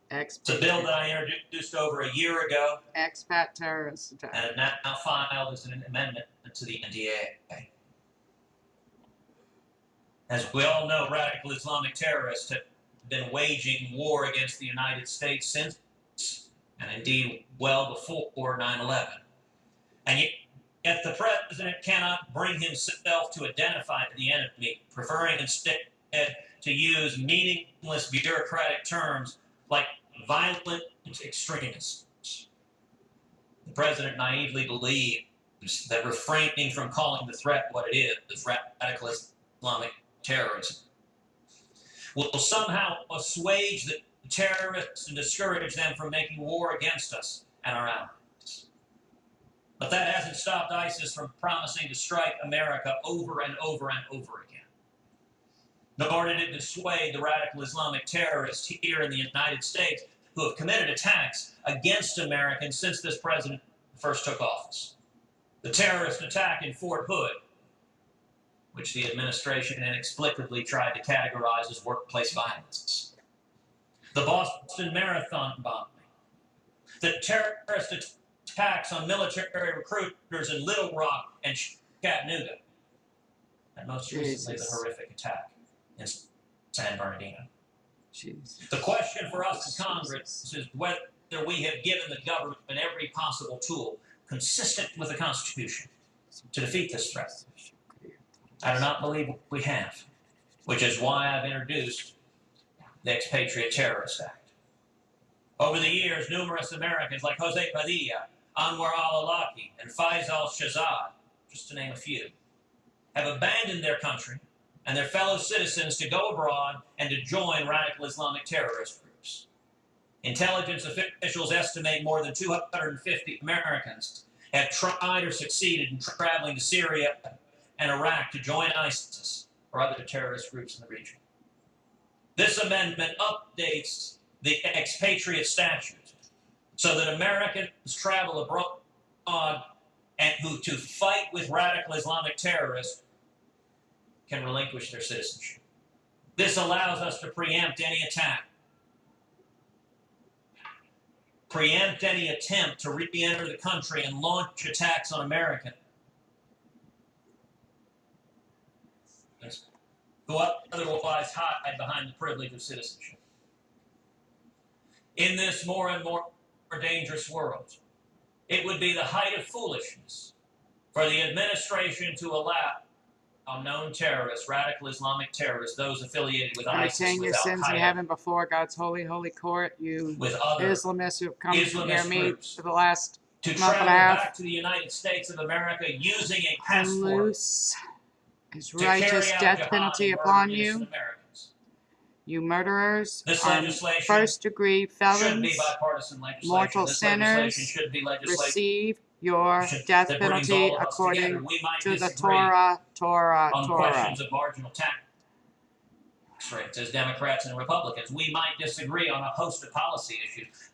It's a bill that I introduced over a year ago. Expat terrorist attack. And now filed as an amendment to the NDAA. As we all know, radical Islamic terrorists have been waging war against the United States since, and indeed well before 9/11. And yet the president cannot bring himself to identify the enemy, preferring instead to use meaningless bureaucratic terms like violent extremists. The president naively believes that refraining from calling the threat what it is radical Islamic terrorism, will somehow assuage the terrorists and discourage them from making war against us and our allies. But that hasn't stopped ISIS from promising to strike America over and over and over again. Nor did it dissuade the radical Islamic terrorists here in the United States who have committed attacks against Americans since this president first took office. The terrorist attack in Fort Hood, which the administration inexplicably tried to categorize as workplace violence. The Boston Marathon bombing. The terrorist attacks on military recruiters in Little Rock and Chattanooga. And most recently, the horrific attack in San Bernardino. The question for us in Congress is whether we have given the government every possible tool consistent with the Constitution to defeat this threat. I do not believe we have, which is why I've introduced the Expatriate Terrorist Act. Over the years, numerous Americans like Jose Padilla, Anwar al-Awlaki, and Faisal Shahzad, just to name a few, have abandoned their country and their fellow citizens to go abroad and to join radical Islamic terrorist groups. Intelligence officials estimate more than 250 Americans have tried or succeeded in traveling to Syria and Iraq to join ISIS or other terrorist groups in the region. This amendment updates the expatriate statute so that Americans travel abroad and who to fight with radical Islamic terrorists can relinquish their citizenship. This allows us to preempt any attack, preempt any attempt to re-enter the country and launch attacks on Americans who otherwise hide behind the privilege of citizenship. In this more and more dangerous world, it would be the height of foolishness for the administration to allow known terrorists, radical Islamic terrorists, those affiliated with ISIS, Retain your sins in heaven before God's holy court, you Islamists who have come near me for the last month and a half. Back to the United States of America using a passport. And loose his righteous death penalty upon you. You murderers are first-degree felons, mortal sinners, receive your death penalty according to the Torah. On questions of marginal tax rates as Democrats and Republicans. We might disagree on a host of policy issues,